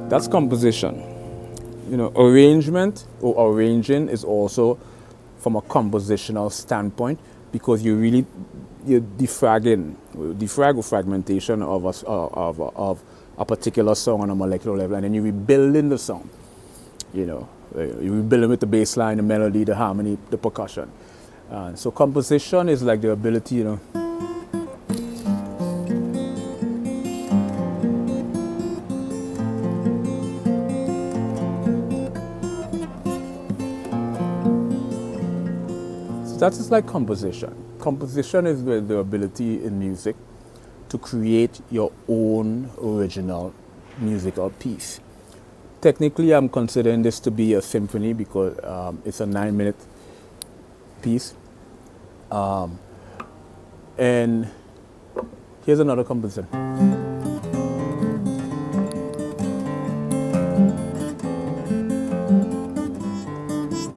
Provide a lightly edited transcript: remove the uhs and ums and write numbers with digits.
That's composition. You know, arrangement or arranging is also from a compositional standpoint, because you're defrag or fragmentation of a particular song on a molecular level, and then you're rebuilding the song. You know, you're rebuilding with the bass line, the melody, the harmony, the percussion. So composition is like the ability, you know, that is like composition. Composition is the ability in music to create your own original musical piece. Technically, I'm considering this to be a symphony because it's a 9-minute piece. And here's another composition.